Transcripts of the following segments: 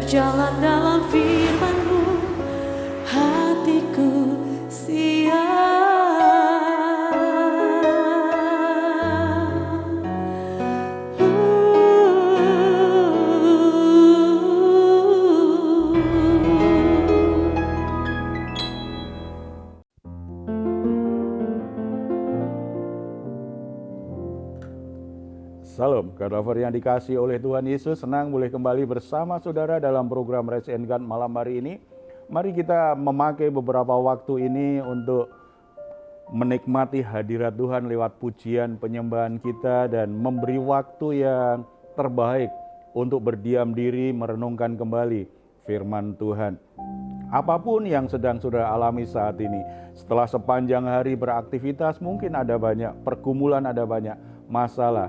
berjalan dalam firman-Mu, hatiku siap. Salam, Kadaver yang dikasih oleh Tuhan Yesus, senang boleh kembali bersama saudara dalam program Rise and God malam hari ini. Mari kita memakai beberapa waktu ini untuk menikmati hadirat Tuhan lewat pujian penyembahan kita dan memberi waktu yang terbaik untuk berdiam diri merenungkan kembali firman Tuhan. Apapun yang sedang saudara alami saat ini, setelah sepanjang hari beraktivitas mungkin ada banyak pergumulan, ada banyak masalah.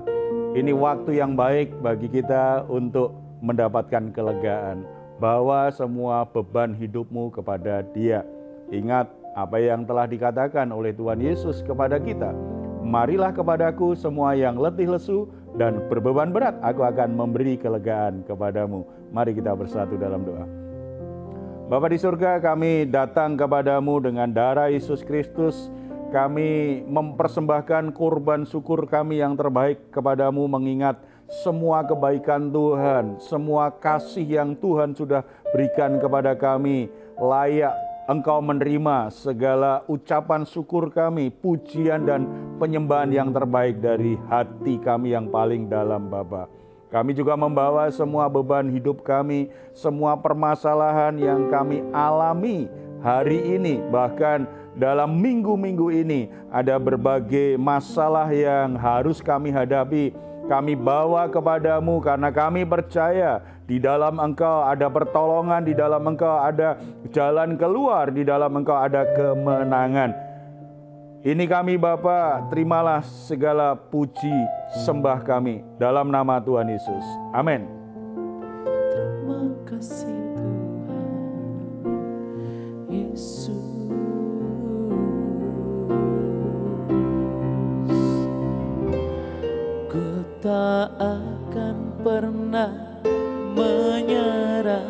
Ini waktu yang baik bagi kita untuk mendapatkan kelegaan. Bawa semua beban hidupmu kepada Dia. Ingat apa yang telah dikatakan oleh Tuhan Yesus kepada kita. Marilah kepadaku semua yang letih lesu dan berbeban berat, aku akan memberi kelegaan kepadamu. Mari kita bersatu dalam doa. Bapa di surga, kami datang kepadamu dengan darah Yesus Kristus. Kami mempersembahkan kurban syukur kami yang terbaik kepadamu, mengingat semua kebaikan Tuhan, semua kasih yang Tuhan sudah berikan kepada kami. Layak Engkau menerima segala ucapan syukur kami, pujian dan penyembahan yang terbaik dari hati kami yang paling dalam, Bapa. Kami juga membawa semua beban hidup kami, semua permasalahan yang kami alami hari ini, bahkan dalam minggu-minggu ini ada berbagai masalah yang harus kami hadapi. Kami bawa kepadamu karena kami percaya di dalam Engkau ada pertolongan, di dalam Engkau ada jalan keluar, di dalam Engkau ada kemenangan. Ini kami Bapa, terimalah segala puji sembah kami dalam nama Tuhan Yesus. Amin. Terima kasih Tuhan Yesus. Ku tak akan pernah menyerah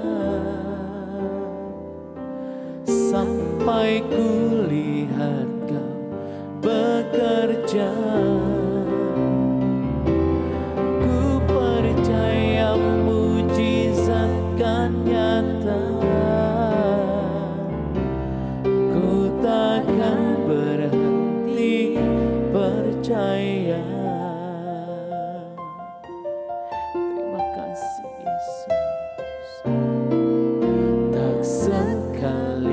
sampai ku lihat Kau bekerja. Ku percaya mujizat kan nyata. Ku takkan berhenti percaya. Terima kasih Yesus. Tak sekalipun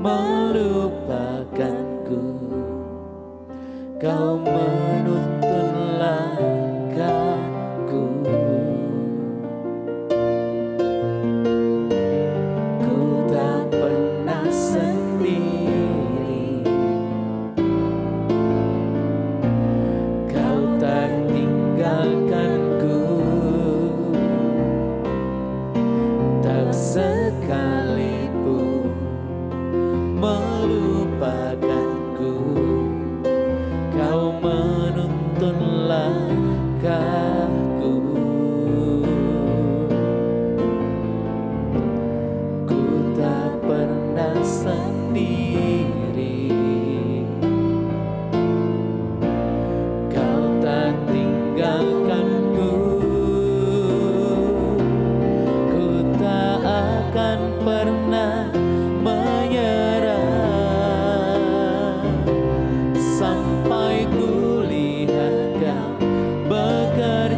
melupakanku, Kau menuntun langkahku. Ku tak pernah sendiri, Kau tak tinggalkanku. Tak sekalipun melupakanku, Kau menuntun langkahku. Ku tak pernah sendiri, Kau tak tinggalkanku. Ku tak akan pernah sampai ku lihat Kau bekerja.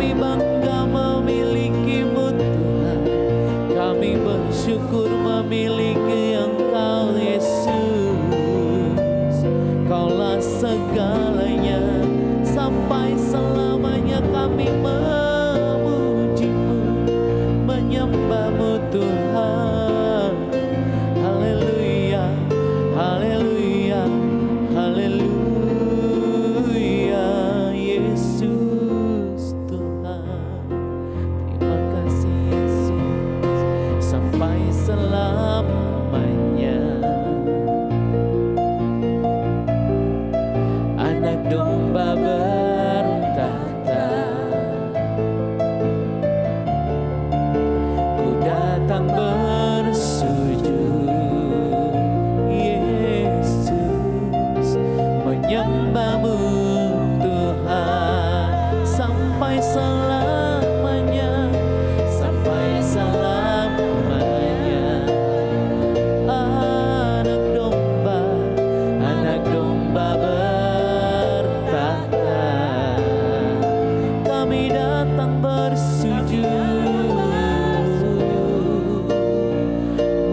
Kami bangga memilikimu Tuhan. Kami bersyukur memiliki Engkau Yesus. Kaulah segalanya, sampai selamanya kami memujimu, menyembahmu Tuhan. Haleluya, haleluya, haleluya, Yesus Tuhan. Terima kasih Yesus, sampai selamanya. Anak domba bertahta, ku datang bersujud, Yesus, menyembahmu Tuhan, sampai selamanya, sampai selamanya. Anak domba bertahta, kami datang bersujud,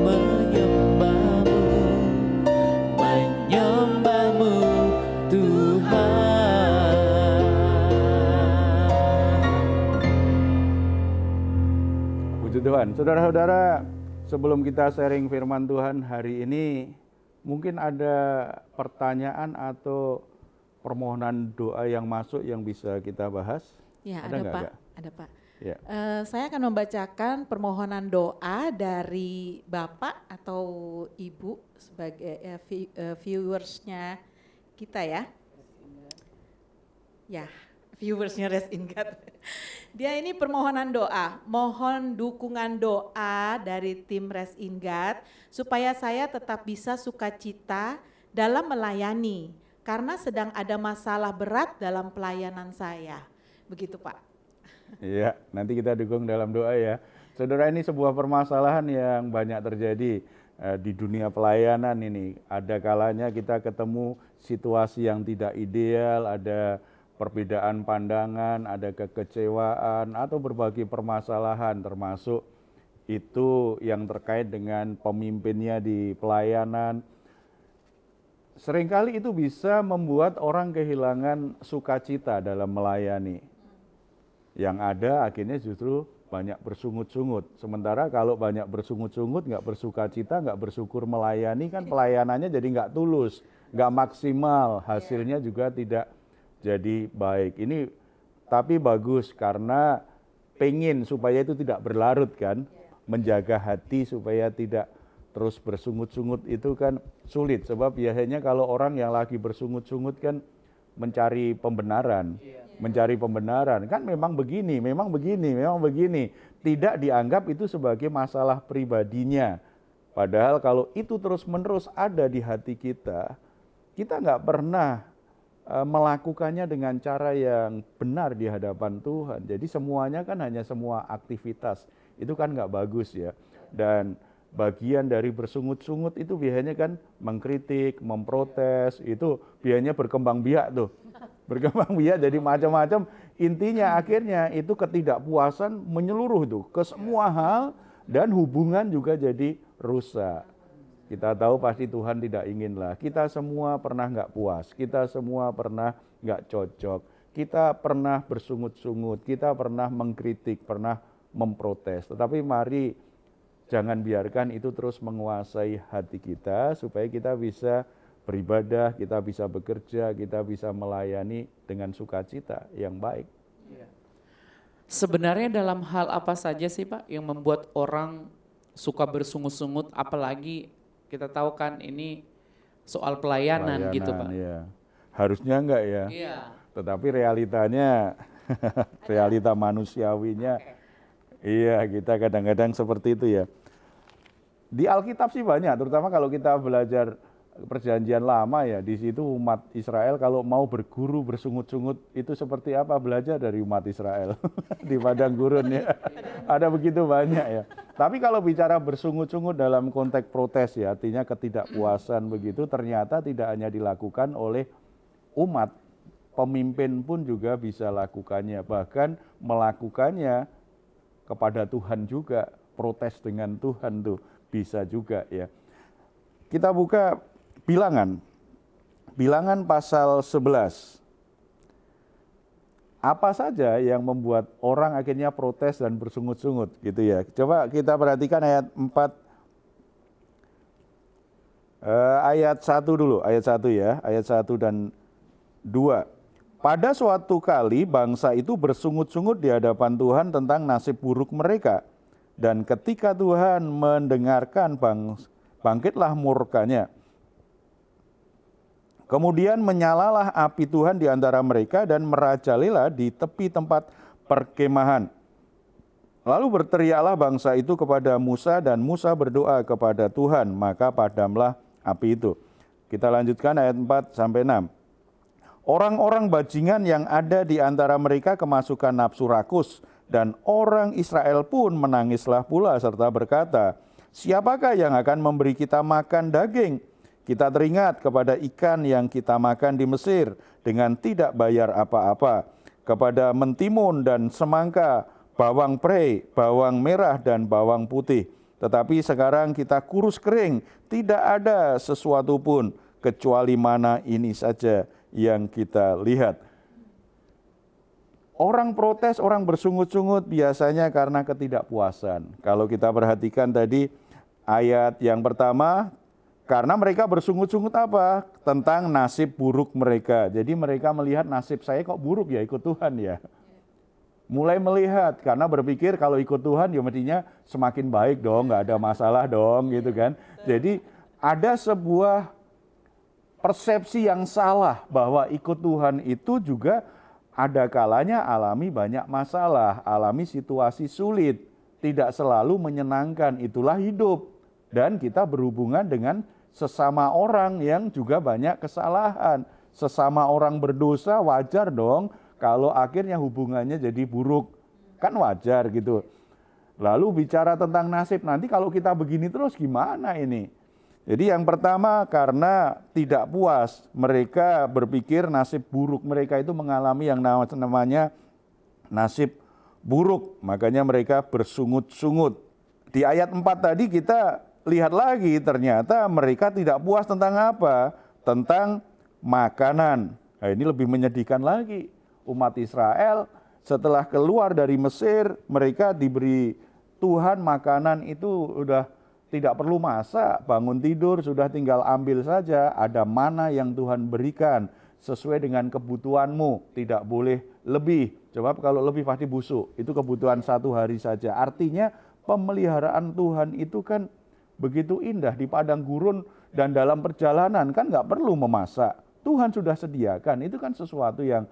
menyembahmu, menyembahmu Tuhan. Puji Tuhan. Saudara-saudara, sebelum kita sharing firman Tuhan hari ini, mungkin ada pertanyaan atau permohonan doa yang masuk yang bisa kita bahas? Ya, Ada ada nggak, Pak. Kak? Ada Pak. Ya. Saya akan membacakan permohonan doa dari Bapak atau Ibu sebagai viewersnya kita ya. Ya, viewersnya Rest in God. Dia ini permohonan doa, mohon dukungan doa dari tim Rest in God supaya saya tetap bisa sukacita dalam melayani karena sedang ada masalah berat dalam pelayanan saya. Begitu Pak. Iya, nanti kita dukung dalam doa ya. Saudara, ini sebuah permasalahan yang banyak terjadi di dunia pelayanan ini. Ada kalanya kita ketemu situasi yang tidak ideal, ada perbedaan pandangan, ada kekecewaan, atau berbagai permasalahan, termasuk itu yang terkait dengan pemimpinnya di pelayanan. Seringkali itu bisa membuat orang kehilangan sukacita dalam melayani. Yang ada akhirnya justru banyak bersungut-sungut. Sementara kalau banyak bersungut-sungut, nggak bersukacita, nggak bersyukur melayani, kan pelayanannya jadi nggak tulus, nggak maksimal, hasilnya juga tidak jadi baik. Ini tapi bagus karena pengen supaya itu tidak berlarut kan, menjaga hati supaya tidak terus bersungut-sungut itu kan sulit. Sebab biasanya kalau orang yang lagi bersungut-sungut kan mencari pembenaran. Mencari pembenaran, kan memang begini, memang begini, memang begini. Tidak dianggap itu sebagai masalah pribadinya. Padahal kalau itu terus-menerus ada di hati kita nggak pernah melakukannya dengan cara yang benar di hadapan Tuhan. Jadi semuanya kan hanya semua aktivitas, itu kan nggak bagus ya. Dan bagian dari bersungut-sungut itu biasanya kan mengkritik, memprotes, itu biasanya berkembang biak tuh. Berkembang biak jadi macam-macam. Intinya akhirnya itu ketidakpuasan menyeluruh tuh ke semua hal dan hubungan juga jadi rusak. Kita tahu pasti Tuhan tidak inginlah. Kita semua pernah nggak puas, kita semua pernah nggak cocok, kita pernah bersungut-sungut, kita pernah mengkritik, pernah memprotes. Tetapi mari jangan biarkan itu terus menguasai hati kita supaya kita bisa beribadah, kita bisa bekerja, kita bisa melayani dengan sukacita yang baik. Sebenarnya dalam hal apa saja sih Pak yang membuat orang suka bersungut-sungut, apalagi kita tahu kan ini soal pelayanan gitu Pak. Ya. Harusnya enggak ya, Iya. tetapi realitanya, realita manusiawinya, iya kita kadang-kadang seperti itu ya. Di Alkitab sih banyak, terutama kalau kita belajar Perjanjian Lama ya, di situ umat Israel kalau mau berguru bersungut-sungut itu seperti apa, belajar dari umat Israel di padang gurun ya. Ada begitu banyak ya. Tapi kalau bicara bersungut-sungut dalam konteks protes ya, artinya ketidakpuasan begitu, ternyata tidak hanya dilakukan oleh umat pemimpin pun juga bisa lakukannya, bahkan melakukannya kepada Tuhan juga, protes dengan Tuhan tuh bisa juga ya. Kita buka Bilangan pasal 11. Apa saja yang membuat orang akhirnya protes dan bersungut-sungut gitu ya. Coba kita perhatikan ayat 4, ayat 1 dulu, ayat 1 ya, ayat 1 dan 2. Pada suatu kali bangsa itu bersungut-sungut di hadapan Tuhan tentang nasib buruk mereka. Dan ketika Tuhan mendengarkan, bangkitlah murkanya. Kemudian menyalalah api Tuhan di antara mereka dan merajalela di tepi tempat perkemahan. Lalu berteriaklah bangsa itu kepada Musa dan Musa berdoa kepada Tuhan, maka padamlah api itu. Kita lanjutkan ayat 4 sampai 6. Orang-orang bajingan yang ada di antara mereka kemasukan nafsu rakus, dan orang Israel pun menangislah pula serta berkata, siapakah yang akan memberi kita makan daging? Kita teringat kepada ikan yang kita makan di Mesir dengan tidak bayar apa-apa, kepada mentimun dan semangka, bawang prei, bawang merah dan bawang putih. Tetapi sekarang kita kurus kering, tidak ada sesuatu pun kecuali mana ini saja yang kita lihat. Orang protes, orang bersungut-sungut biasanya karena ketidakpuasan. Kalau kita perhatikan tadi ayat yang pertama, karena mereka bersungut-sungut apa? Tentang nasib buruk mereka. Jadi mereka melihat nasib saya kok buruk ya, ikut Tuhan ya. Mulai melihat, karena berpikir kalau ikut Tuhan ya mestinya semakin baik dong, nggak ada masalah dong gitu kan. Jadi ada sebuah persepsi yang salah bahwa ikut Tuhan itu juga ada kalanya alami banyak masalah, alami situasi sulit, tidak selalu menyenangkan, itulah hidup. Dan kita berhubungan dengan sesama orang yang juga banyak kesalahan. Sesama orang berdosa wajar dong kalau akhirnya hubungannya jadi buruk. Kan wajar gitu. Lalu bicara tentang nasib, nanti kalau kita begini terus gimana ini? Jadi yang pertama karena tidak puas, mereka berpikir nasib buruk mereka itu mengalami yang namanya nasib buruk. Makanya mereka bersungut-sungut. Di ayat 4 tadi kita lihat lagi, ternyata mereka tidak puas tentang apa? Tentang makanan. Nah, ini lebih menyedihkan lagi. Umat Israel setelah keluar dari Mesir, mereka diberi Tuhan makanan itu udah tidak perlu masak, bangun tidur sudah tinggal ambil saja. Ada mana yang Tuhan berikan sesuai dengan kebutuhanmu, tidak boleh lebih. Coba kalau lebih pasti busuk, itu kebutuhan satu hari saja. Artinya pemeliharaan Tuhan itu kan begitu indah di padang gurun dan dalam perjalanan kan nggak perlu memasak. Tuhan sudah sediakan, itu kan sesuatu yang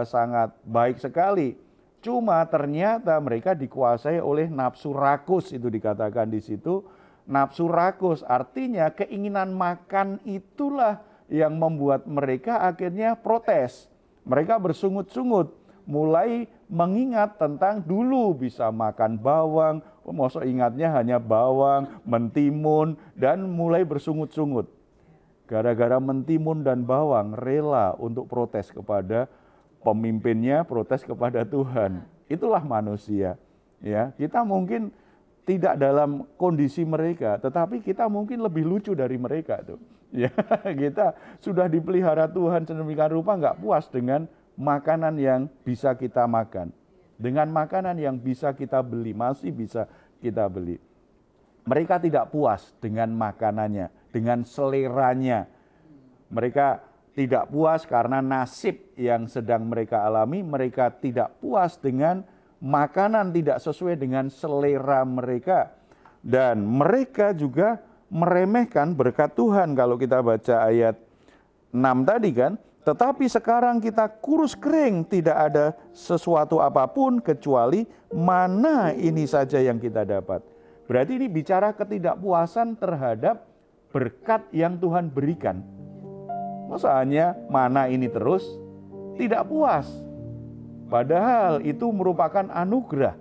sangat baik sekali. Cuma ternyata mereka dikuasai oleh nafsu rakus, itu dikatakan di situ. Nafsu rakus artinya keinginan makan itulah yang membuat mereka akhirnya protes. Mereka bersungut-sungut, mulai mengingat tentang dulu bisa makan bawang, masa ingatnya hanya bawang, mentimun, dan mulai bersungut-sungut. Gara-gara mentimun dan bawang rela untuk protes kepada pemimpinnya, protes kepada Tuhan. Itulah manusia. Ya, kita mungkin tidak dalam kondisi mereka, tetapi kita mungkin lebih lucu dari mereka tuh. Ya, kita sudah dipelihara Tuhan sedemikian rupa, nggak puas dengan makanan yang bisa kita makan. Dengan makanan yang bisa kita beli, masih bisa kita beli. Mereka tidak puas dengan makanannya, dengan seleranya. Mereka tidak puas karena nasib yang sedang mereka alami. Mereka tidak puas dengan makanan tidak sesuai dengan selera mereka. Dan mereka juga meremehkan berkat Tuhan. Kalau kita baca ayat 6 tadi kan, tetapi sekarang kita kurus kering, tidak ada sesuatu apapun kecuali mana ini saja yang kita dapat. Berarti ini bicara ketidakpuasan terhadap berkat yang Tuhan berikan. Masalahnya mana ini terus, tidak puas. Padahal itu merupakan anugerah.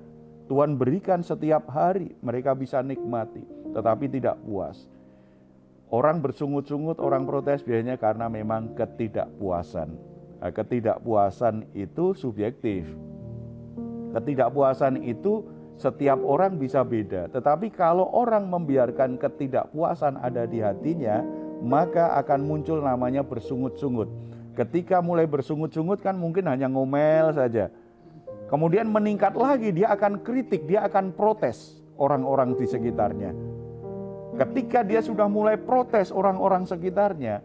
Tuhan berikan setiap hari, mereka bisa nikmati, tetapi tidak puas. Orang bersungut-sungut, orang protes biasanya karena memang ketidakpuasan. Nah, ketidakpuasan itu subjektif. Ketidakpuasan itu setiap orang bisa beda. Tetapi kalau orang membiarkan ketidakpuasan ada di hatinya, maka akan muncul namanya bersungut-sungut. Ketika mulai bersungut-sungut kan mungkin hanya ngomel saja. Kemudian meningkat lagi, dia akan kritik, dia akan protes orang-orang di sekitarnya. Ketika dia sudah mulai protes orang-orang sekitarnya,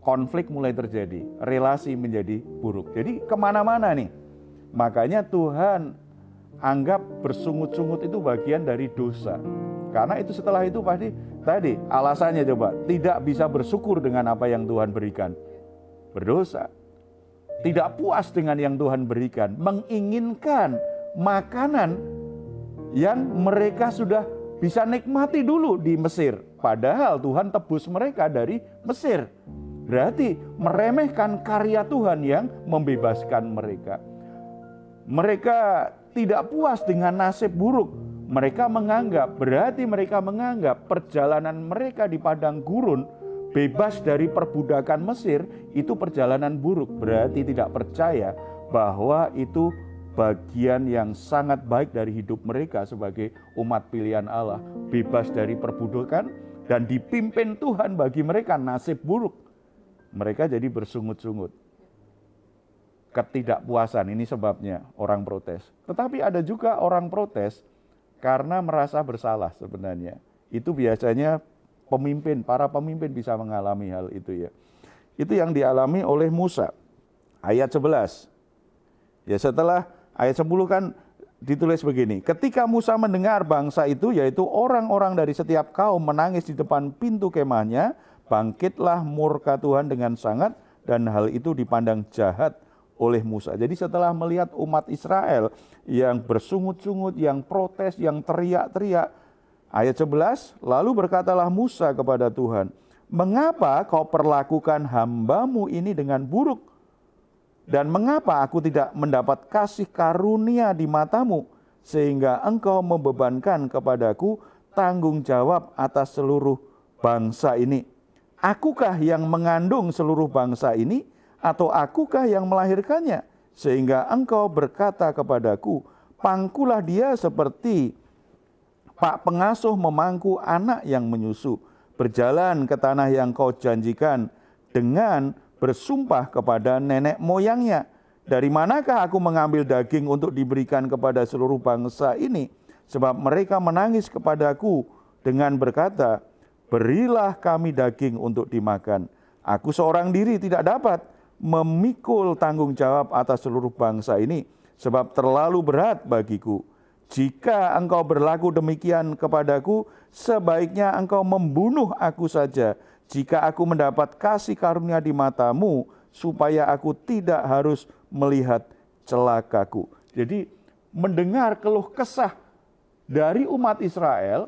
konflik mulai terjadi, relasi menjadi buruk. Jadi kemana-mana nih. Makanya Tuhan anggap bersungut-sungut itu bagian dari dosa. Karena itu setelah itu pasti tadi alasannya coba, tidak bisa bersyukur dengan apa yang Tuhan berikan. Berdosa. Tidak puas dengan yang Tuhan berikan, menginginkan makanan yang mereka sudah bisa nikmati dulu di Mesir. Padahal Tuhan tebus mereka dari Mesir. Berarti meremehkan karya Tuhan yang membebaskan mereka. Mereka tidak puas dengan nasib buruk. Mereka menganggap perjalanan mereka di padang gurun bebas dari perbudakan Mesir itu perjalanan buruk. Berarti tidak percaya bahwa itu bagian yang sangat baik dari hidup mereka sebagai umat pilihan Allah. Bebas dari perbudakan dan dipimpin Tuhan, bagi mereka nasib buruk. Mereka jadi bersungut-sungut. Ketidakpuasan ini sebabnya orang protes. Tetapi ada juga orang protes karena merasa bersalah sebenarnya. Itu biasanya para pemimpin bisa mengalami hal itu ya. Itu yang dialami oleh Musa. Ayat 11. Ya, setelah ayat 10 kan ditulis begini. Ketika Musa mendengar bangsa itu, yaitu orang-orang dari setiap kaum menangis di depan pintu kemahnya, bangkitlah murka Tuhan dengan sangat, dan hal itu dipandang jahat oleh Musa. Jadi setelah melihat umat Israel yang bersungut-sungut, yang protes, yang teriak-teriak, ayat 11, lalu berkatalah Musa kepada Tuhan, mengapa kau perlakukan hambamu ini dengan buruk? Dan mengapa aku tidak mendapat kasih karunia di matamu, sehingga engkau membebankan kepadaku tanggung jawab atas seluruh bangsa ini? Akukah yang mengandung seluruh bangsa ini, atau akukah yang melahirkannya? Sehingga engkau berkata kepadaku, pangkulah dia seperti pak pengasuh memangku anak yang menyusu. Berjalan ke tanah yang kau janjikan dengan bersumpah kepada nenek moyangnya. Dari manakah aku mengambil daging untuk diberikan kepada seluruh bangsa ini? Sebab mereka menangis kepadaku dengan berkata, berilah kami daging untuk dimakan. Aku seorang diri tidak dapat memikul tanggung jawab atas seluruh bangsa ini, sebab terlalu berat bagiku. Jika engkau berlaku demikian kepadaku, sebaiknya engkau membunuh aku saja, jika aku mendapat kasih karunia di matamu, supaya aku tidak harus melihat celakaku. Jadi mendengar keluh kesah dari umat Israel,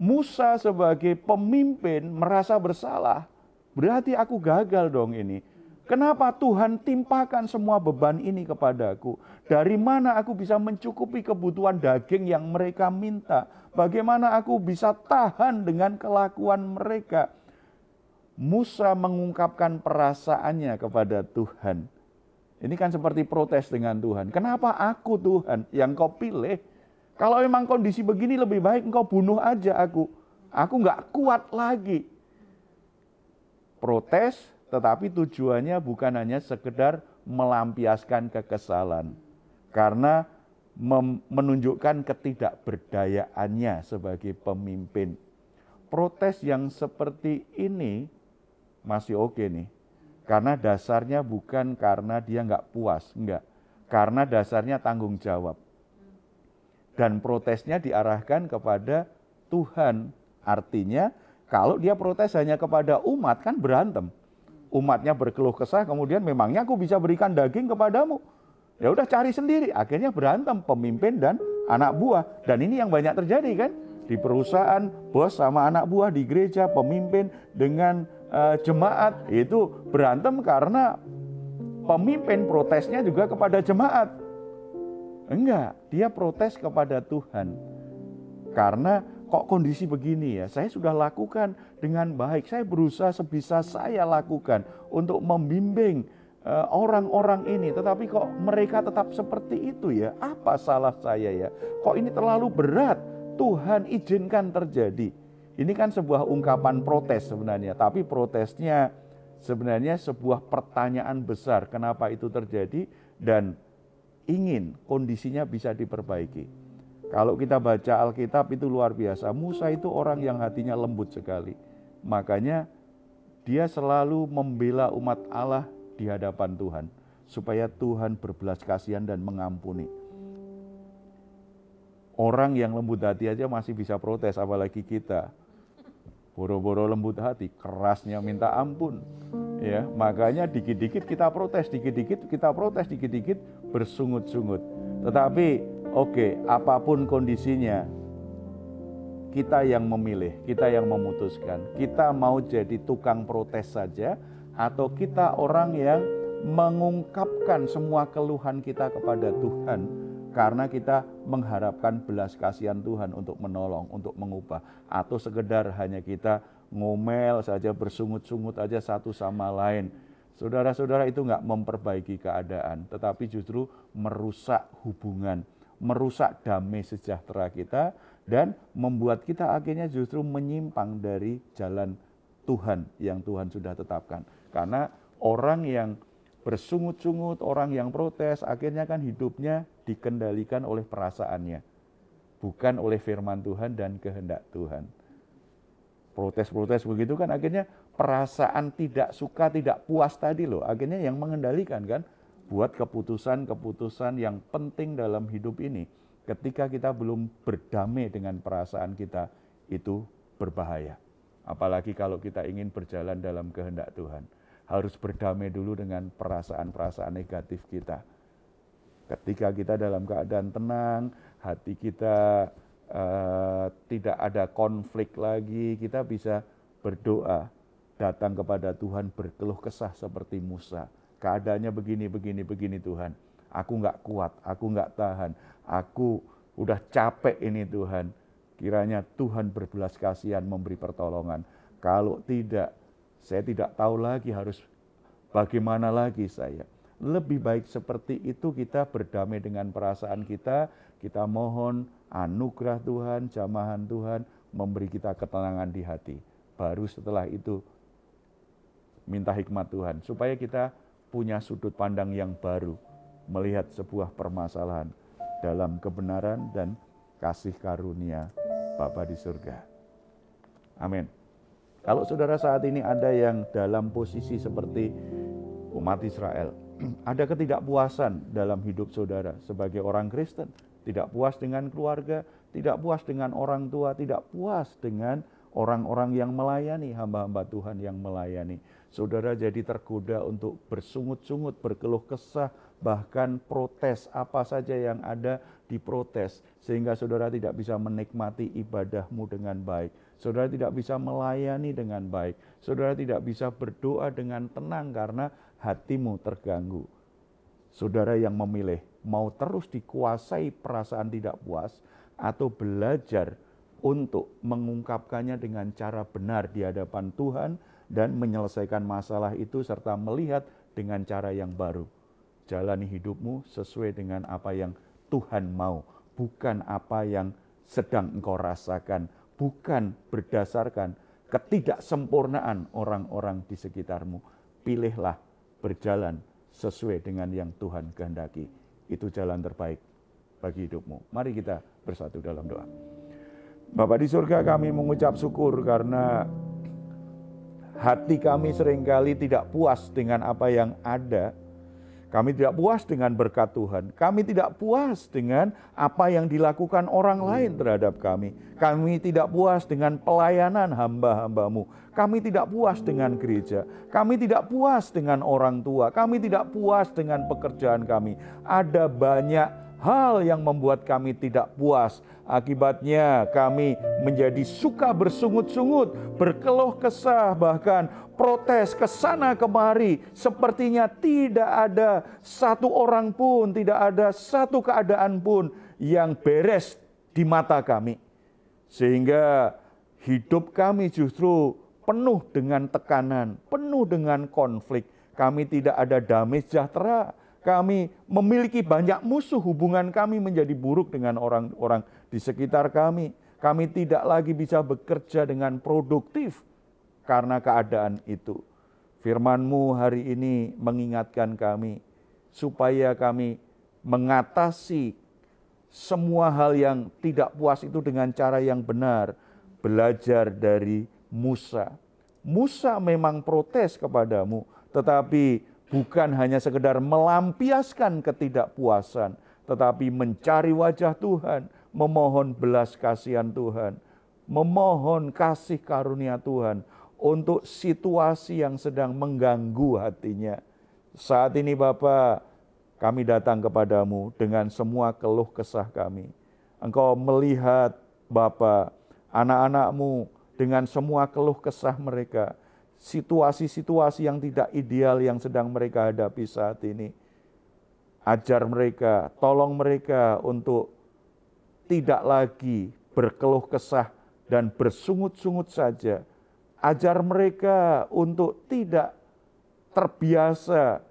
Musa sebagai pemimpin merasa bersalah. Berarti aku gagal dong ini. Kenapa Tuhan timpakan semua beban ini kepadaku? Dari mana aku bisa mencukupi kebutuhan daging yang mereka minta? Bagaimana aku bisa tahan dengan kelakuan mereka? Musa mengungkapkan perasaannya kepada Tuhan. Ini kan seperti protes dengan Tuhan. Kenapa aku Tuhan yang kau pilih? Kalau memang kondisi begini lebih baik engkau bunuh aja aku. Aku gak kuat lagi. Protes, tetapi tujuannya bukan hanya sekedar melampiaskan kekesalan. Karena menunjukkan ketidakberdayaannya sebagai pemimpin. Protes yang seperti ini masih oke nih. Karena dasarnya bukan karena dia gak puas, enggak. Karena dasarnya tanggung jawab. Dan protesnya diarahkan kepada Tuhan. Artinya kalau dia protes hanya kepada umat kan berantem. Umatnya berkeluh kesah, kemudian memangnya aku bisa berikan daging kepadamu? Ya udah cari sendiri. Akhirnya berantem pemimpin dan anak buah. Dan ini yang banyak terjadi kan? Di perusahaan, bos sama anak buah, di gereja, pemimpin dengan jemaat. Itu berantem karena pemimpin protesnya juga kepada jemaat. Enggak, dia protes kepada Tuhan. Karena kok kondisi begini ya, saya sudah lakukan dengan baik. Saya berusaha sebisa saya lakukan untuk membimbing orang-orang ini, tetapi kok mereka tetap seperti itu ya? Apa salah saya ya? Kok ini terlalu berat? Tuhan izinkan terjadi. Ini kan sebuah ungkapan protes sebenarnya, tapi protesnya sebenarnya sebuah pertanyaan besar. Kenapa itu terjadi dan ingin kondisinya bisa diperbaiki. Kalau kita baca Alkitab itu luar biasa. Musa itu orang yang hatinya lembut sekali. Makanya dia selalu membela umat Allah di hadapan Tuhan, supaya Tuhan berbelas kasihan dan mengampuni. Orang yang lembut hati aja masih bisa protes, apalagi kita. Boro-boro lembut hati, kerasnya minta ampun. Ya, makanya dikit-dikit kita protes, dikit-dikit kita protes, dikit-dikit bersungut-sungut. Tetapi oke, apapun kondisinya, kita yang memilih, kita yang memutuskan. Kita mau jadi tukang protes saja, atau kita orang yang mengungkapkan semua keluhan kita kepada Tuhan, karena kita mengharapkan belas kasihan Tuhan untuk menolong, untuk mengubah. Atau sekedar hanya kita ngomel saja, bersungut-sungut aja satu sama lain. Saudara-saudara, itu nggak memperbaiki keadaan, tetapi justru merusak hubungan, merusak damai sejahtera kita, dan membuat kita akhirnya justru menyimpang dari jalan Tuhan yang Tuhan sudah tetapkan. Karena orang yang bersungut-sungut, orang yang protes, akhirnya kan hidupnya dikendalikan oleh perasaannya, bukan oleh firman Tuhan dan kehendak Tuhan. Protes-protes begitu kan akhirnya perasaan tidak suka, tidak puas tadi loh, akhirnya yang mengendalikan kan, buat keputusan-keputusan yang penting dalam hidup ini. Ketika kita belum berdamai dengan perasaan kita, itu berbahaya. Apalagi kalau kita ingin berjalan dalam kehendak Tuhan. Harus berdamai dulu dengan perasaan-perasaan negatif kita. Ketika kita dalam keadaan tenang, hati kita tidak ada konflik lagi, kita bisa berdoa, datang kepada Tuhan, berkeluh kesah seperti Musa. Keadaannya begini Tuhan. Aku nggak kuat, aku nggak tahan, aku udah capek ini Tuhan. Kiranya Tuhan berbelas kasihan memberi pertolongan. Kalau tidak, saya tidak tahu lagi harus bagaimana lagi saya. Lebih baik seperti itu kita berdamai dengan perasaan kita mohon anugerah Tuhan, jamahan Tuhan memberi kita ketenangan di hati. Baru setelah itu minta hikmat Tuhan supaya kita punya sudut pandang yang baru, melihat sebuah permasalahan dalam kebenaran dan kasih karunia Bapa di surga. Amin. Kalau saudara saat ini ada yang dalam posisi seperti umat Israel, ada ketidakpuasan dalam hidup saudara sebagai orang Kristen, tidak puas dengan keluarga, tidak puas dengan orang tua, tidak puas dengan orang-orang yang melayani, hamba-hamba Tuhan yang melayani. Saudara jadi tergoda untuk bersungut-sungut, berkeluh kesah, bahkan protes, apa saja yang ada diprotes, sehingga saudara tidak bisa menikmati ibadahmu dengan baik. Saudara tidak bisa melayani dengan baik. Saudara tidak bisa berdoa dengan tenang karena hatimu terganggu. Saudara yang memilih mau terus dikuasai perasaan tidak puas atau belajar untuk mengungkapkannya dengan cara benar di hadapan Tuhan dan menyelesaikan masalah itu serta melihat dengan cara yang baru. Jalani hidupmu sesuai dengan apa yang Tuhan mau, bukan apa yang sedang engkau rasakan, bukan berdasarkan ketidaksempurnaan orang-orang di sekitarmu. Pilihlah berjalan sesuai dengan yang Tuhan kehendaki. Itu jalan terbaik bagi hidupmu. Mari kita bersatu dalam doa. Bapa di surga, kami mengucap syukur karena hati kami seringkali tidak puas dengan apa yang ada. Kami tidak puas dengan berkat Tuhan. Kami tidak puas dengan apa yang dilakukan orang lain terhadap kami. Kami tidak puas dengan pelayanan hamba-hambamu. Kami tidak puas dengan gereja. Kami tidak puas dengan orang tua. Kami tidak puas dengan pekerjaan kami. Ada banyak hal yang membuat kami tidak puas. Akibatnya kami menjadi suka bersungut-sungut, berkeluh kesah, bahkan protes ke sana kemari. Sepertinya tidak ada satu orang pun, tidak ada satu keadaan pun yang beres di mata kami. Sehingga hidup kami justru penuh dengan tekanan, penuh dengan konflik. kami tidak ada damai sejahtera. Kami memiliki banyak musuh, hubungan kami menjadi buruk dengan orang-orang di sekitar kami. Kami tidak lagi bisa bekerja dengan produktif karena keadaan itu. Firman-Mu hari ini mengingatkan kami supaya kami mengatasi semua hal yang tidak puas itu dengan cara yang benar. Belajar dari Musa. Musa memang protes kepadamu, tetapi bukan hanya sekedar melampiaskan ketidakpuasan, tetapi mencari wajah Tuhan, memohon belas kasihan Tuhan, memohon kasih karunia Tuhan untuk situasi yang sedang mengganggu hatinya. Saat ini Bapa, kami datang kepadamu dengan semua keluh kesah kami. Engkau melihat Bapa, anak-anak-Mu dengan semua keluh kesah mereka, situasi-situasi yang tidak ideal yang sedang mereka hadapi saat ini. Ajar mereka, tolong mereka untuk tidak lagi berkeluh kesah dan bersungut-sungut saja. Ajar mereka untuk tidak terbiasa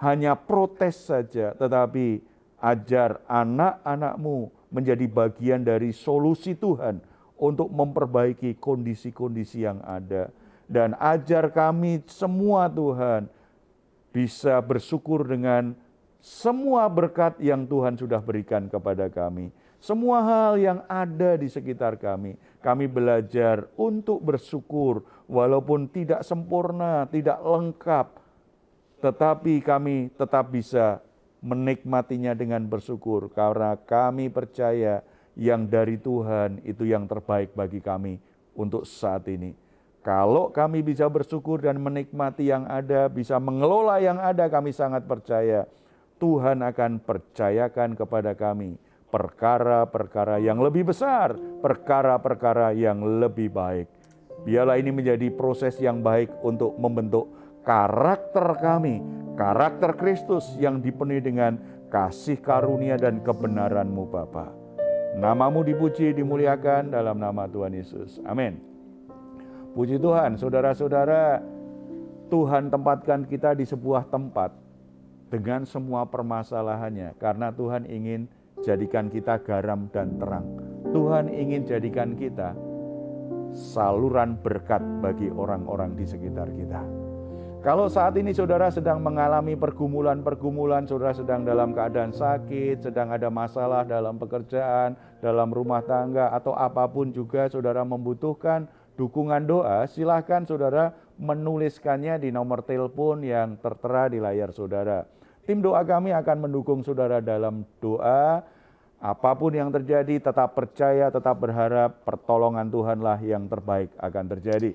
hanya protes saja, tetapi ajar anak-anak-Mu menjadi bagian dari solusi Tuhan untuk memperbaiki kondisi-kondisi yang ada. Dan ajar kami semua Tuhan bisa bersyukur dengan semua berkat yang Tuhan sudah berikan kepada kami. Semua hal yang ada di sekitar kami. Kami belajar untuk bersyukur walaupun tidak sempurna, tidak lengkap. Tetapi kami tetap bisa menikmatinya dengan bersyukur. Karena kami percaya yang dari Tuhan itu yang terbaik bagi kami untuk saat ini. Kalau kami bisa bersyukur dan menikmati yang ada, bisa mengelola yang ada, kami sangat percaya Tuhan akan percayakan kepada kami perkara-perkara yang lebih besar, perkara-perkara yang lebih baik. Biarlah ini menjadi proses yang baik untuk membentuk karakter kami, karakter Kristus yang dipenuhi dengan kasih karunia dan kebenaran-Mu Bapa. Nama-Mu dipuji, dimuliakan dalam nama Tuhan Yesus. Amin. Puji Tuhan, saudara-saudara, Tuhan tempatkan kita di sebuah tempat dengan semua permasalahannya. Karena Tuhan ingin jadikan kita garam dan terang. Tuhan ingin jadikan kita saluran berkat bagi orang-orang di sekitar kita. Kalau saat ini saudara sedang mengalami pergumulan-pergumulan, saudara sedang dalam keadaan sakit, sedang ada masalah dalam pekerjaan, dalam rumah tangga, atau apapun juga saudara membutuhkan dukungan doa, silakan saudara menuliskannya di nomor telepon yang tertera di layar saudara. Tim doa kami akan mendukung saudara dalam doa. Apapun yang terjadi, tetap percaya, tetap berharap pertolongan Tuhanlah yang terbaik akan terjadi.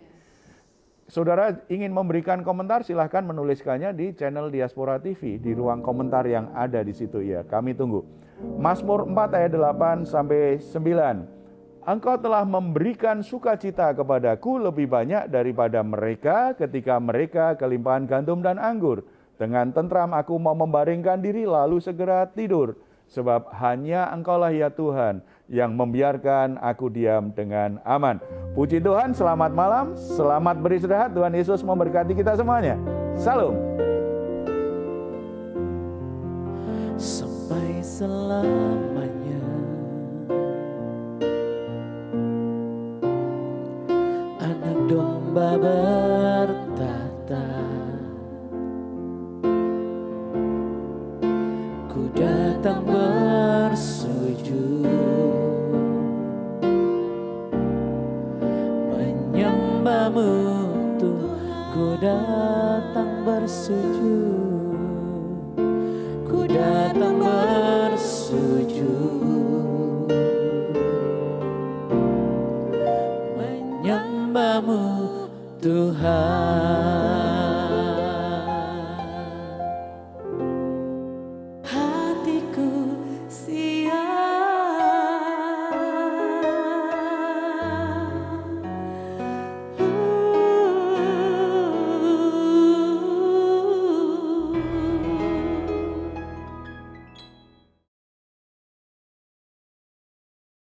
Saudara ingin memberikan komentar, silahkan menuliskannya di channel Diaspora TV, di ruang komentar yang ada di situ ya. Kami tunggu. Mazmur 4 ayat 8 sampai 9. Engkau telah memberikan sukacita kepadaku lebih banyak daripada mereka ketika mereka kelimpahan gandum dan anggur. Dengan tentram aku mau membaringkan diri lalu segera tidur. Sebab hanya Engkaulah ya Tuhan yang membiarkan aku diam dengan aman. Puji Tuhan, selamat malam, selamat beristirahat. Tuhan Yesus memberkati kita semuanya. Salam. Sampai selamanya anak domba bertata, ku datang bersujud menyembah-Mu Tuhan, ku datang bersujud